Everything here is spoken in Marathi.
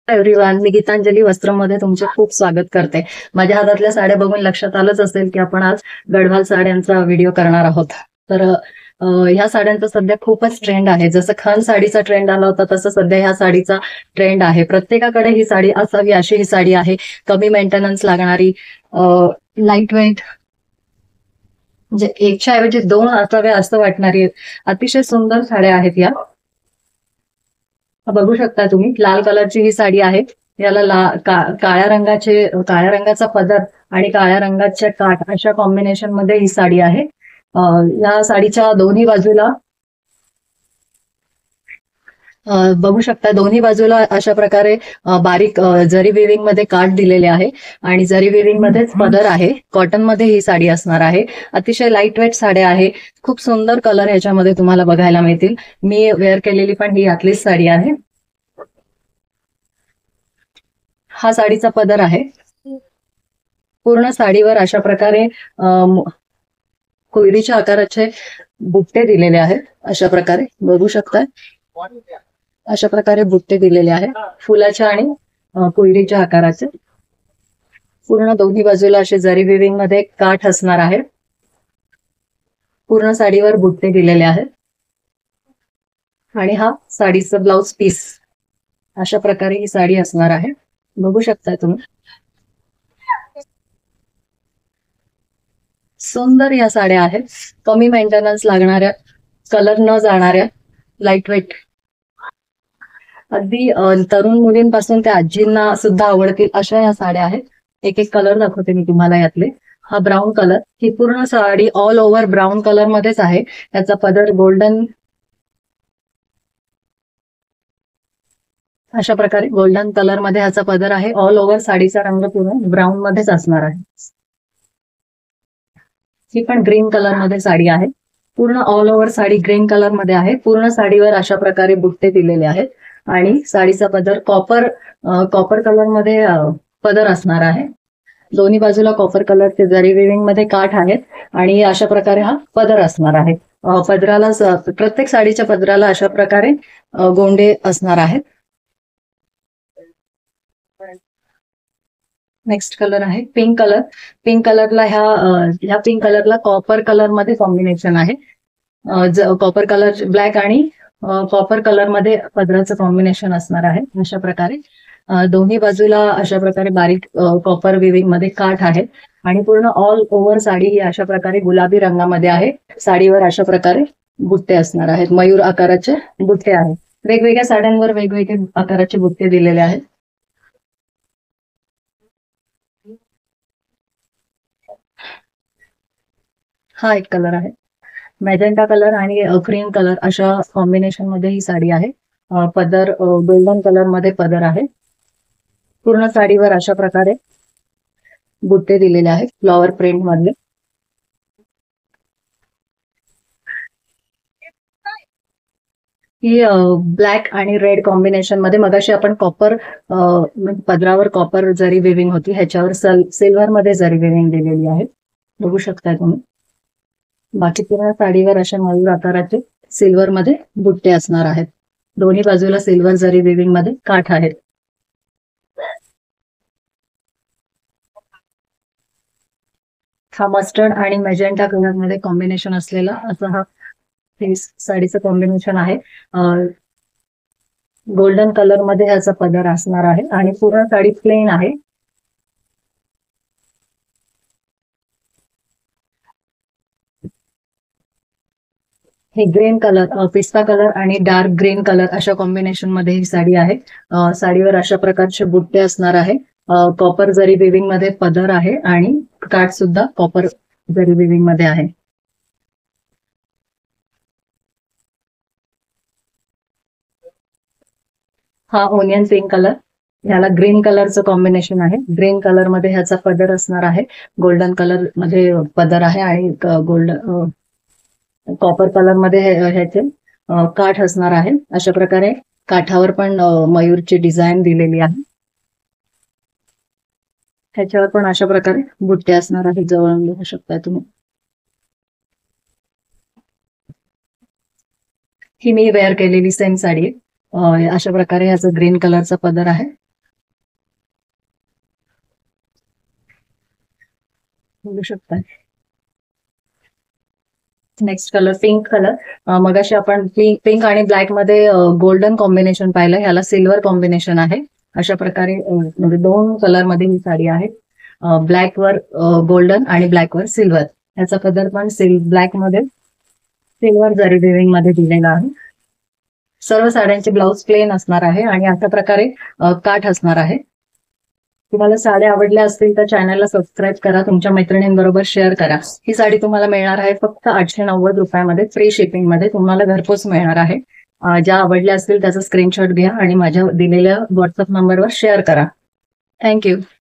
एव्हरीवन, मी गीतांजली वस्त्रमध्ये तुमचे खूप स्वागत करते. माझ्या हातातल्या साड्या बघून लक्षात आलंच असेल की आपण आज गढवाल साड्यांचा व्हिडिओ करणार आहोत. तर ह्या साड्यांचा सध्या खूपच ट्रेंड आहे. जसं खण साडीचा ट्रेंड आला होता तसं सध्या ह्या साडीचा ट्रेंड आहे. प्रत्येकाकडे ही साडी असावी अशी ही साडी आहे. कमी मेंटेनन्स लागणारी, लाईट वेट, म्हणजे एकच्या ऐवजी दोन असाव्या असं वाटणारी अतिशय सुंदर साड्या आहेत या. बघू शकता तुम्ही, लाल कलरची ही साडी आहे. याला काळ्या रंगाचा पदर आणि काळ्या रंगाच्या काठ अशा कॉम्बिनेशन मध्ये ही साडी आहे. या साडीच्या दोन्ही बाजूला बघू शकता, दोन्ही बाजूला अशा प्रकारे बारीक जरी विविंग मध्ये काठ दिलेले आहे आणि जरी विविंग मध्येच पदर आहे. कॉटन मध्ये ही साडी असणार आहे. अतिशय लाईट वेट साड्या आहे. खूप सुंदर कलर ह्याच्यामध्ये तुम्हाला बघायला मिळतील. मी वेअर केलेली पण ही यातलीच साडी आहे. हा साडीचा पदर आहे. पूर्ण साडीवर अशा प्रकारे कोयरीच्या आकाराचे बुट्टे दिलेले आहेत. अशा प्रकारे बघू शकता, अशा प्रकारे बुट्टे दिलेले आहेत फुलाच्या आणि कोयरीच्या आकाराचे. पूर्ण दोन्ही बाजूला असे जरी विविंग मध्ये काठ असणार आहे. पूर्ण साडीवर बुट्टे दिलेले आहेत आणि हा साडीचा ब्लाउज पीस. अशा प्रकारे ही साडी असणार आहे. बघू शकता तुम्ही, सुंदर या साड्या आहेत. कमी मेंटेनन्स लागणाऱ्या, कलर न जाणाऱ्या, लाईट वेट, अगदी तरुण मुलींपासून त्या आजींना सुद्धा आवडतील अशा या साड्या आहेत. एक एक कलर दाखवते मी तुम्हाला यातले. हा ब्राऊन कलर, ही पूर्ण sari all over brown colour मध्येच आहे. याचा पदर गोल्डन, अशा प्रकारे गोल्डन कलर मध्ये ह्याचा पदर आहे. ऑल ओव्हर साडीचा रंग पूर्ण ब्राऊन मध्येच असणार आहे. ही पण ग्रीन कलर मध्ये साडी आहे. पूर्ण all over sari green colour मध्ये आहे. पूर्ण साडीवर अशा प्रकारे बुट्टे दिलेले आहेत आणि साडीचा पदर कॉपर कलर मध्ये पदर असणार आहे. दोन्ही बाजूला कॉपर कलरचे जरी विविंग मध्ये काठ आहेत आणि अशा प्रकारे हा पदर असणार आहे. पदराला, प्रत्येक साडीच्या पदराला अशा प्रकारे गोंडे असणार आहेत. नेक्स्ट कलर आहे पिंक कलर. पिंक कलरला ह्या पिंक कलरला कॉपर कलर मध्ये कॉम्बिनेशन आहे. कॉपर कलर, ब्लॅक आणि कॉपर कलर मध्ये पदराचं कॉम्बिनेशन असणार आहे. अशा प्रकारे दोन्ही बाजूला अशा प्रकारे बारीक कॉपर विविंग मध्ये काठ आहेत आणि पूर्ण ऑल ओव्हर साडी ही अशा प्रकारे गुलाबी रंगामध्ये आहे. साडीवर अशा प्रकारे बुट्टे असणार आहेत. मयूर आकाराचे बुट्टे आहेत. वेगवेगळ्या साड्यांवर वेगवेगळे आकाराचे बुट्टे दिलेले आहेत. हा एक कलर आहे. मॅजेंटा कलर आणि क्रीम कलर अशा कॉम्बिनेशन मध्ये ही साडी आहे. पदर गोल्डन कलर मध्ये पदर आहे. पूर्ण साडीवर अशा प्रकारे बुट्टे दिलेले आहेत फ्लॉवर प्रिंट मधले. ही ब्लॅक आणि रेड कॉम्बिनेशन मध्ये, मगाशी आपण कॉपर, पदरावर कॉपर जरी विविंग होती, ह्याच्यावर सिल्वर मध्ये जरी विविंग दिलेली आहे. बघू शकताय तुम्ही. बाकी पूर्ण साडीवर अशा मयूर आकाराचे सिल्वर मध्ये बुट्टे असणार आहेत. दोन्ही बाजूला सिल्वर जरी विविंग मध्ये काठ आहेत. हा मस्टर्ड आणि मॅजेंटा कलर मध्ये कॉम्बिनेशन असलेला असा हा साडीचं कॉम्बिनेशन आहे. गोल्डन कलर मध्ये ह्याचा पदर असणार आहे आणि पूर्ण साडी प्लेन आहे. हे ग्रीन कलर, पिस्ता कलर आणि डार्क ग्रीन कलर अशा कॉम्बिनेशन मध्ये ही साडी आहे. साडीवर अशा प्रकारचे बुट्टे असणार आहे. कॉपर जरी विविंग मध्ये पदर आहे आणि काठ सुद्धा कॉपर जरी विविंग मध्ये आहे. हा ओनियन पिंक कलर, ह्याला ग्रीन कलरचं कॉम्बिनेशन आहे. ग्रीन कलर मध्ये ह्याचा पदर असणार आहे. गोल्डन कलर मध्ये पदर आहे आणि कॉपर कलर मध्ये ह्याचे काठ असणार आहे. अशा प्रकारे काठावर पण मयूरची डिझाईन दिलेली आहे. ह्याच्यावर पण अशा प्रकारे बुट्टे असणार आहे. जवळ बघू शकता तुम्ही. ही मी वेअर केलेली सेम साडी आहे. अशा प्रकारे ह्याचा ग्रीन कलरचा पदर आहे. बघू शकता. Next colour pink colour. मगाशी आपण पिंक आणि ब्लॅक मध्ये गोल्डन कॉम्बिनेशन पाहिलं, ह्याला सिल्वर कॉम्बिनेशन आहे. अशा प्रकारे म्हणजे 2 कलर मध्ये ही साडी आहे. ब्लॅक वर गोल्डन आणि ब्लॅक वर सिल्वर. ह्याचा पदर पण ब्लॅक मध्ये सिल्वर जरी डिझाईन मध्ये दिलेला आहे. सर्व साड्यांचे ब्लाउज प्लेन असणार आहे आणि अशा प्रकारे काठ असणार आहे. तुम्हाला साड्या आवडल्या असतील तर चॅनलला सबस्क्राईब करा, तुमच्या मैत्रिणींबरोबर शेअर करा. ही साडी तुम्हाला मिळणार आहे फक्त 890 रुपयामध्ये, फ्री शिपिंग मध्ये तुम्हाला घरपोच मिळणार आहे. ज्या आवडल्या असतील त्याचा स्क्रीनशॉट घ्या आणि माझ्या दिलेल्या व्हॉट्सअप नंबरवर शेअर करा. थँक्यू.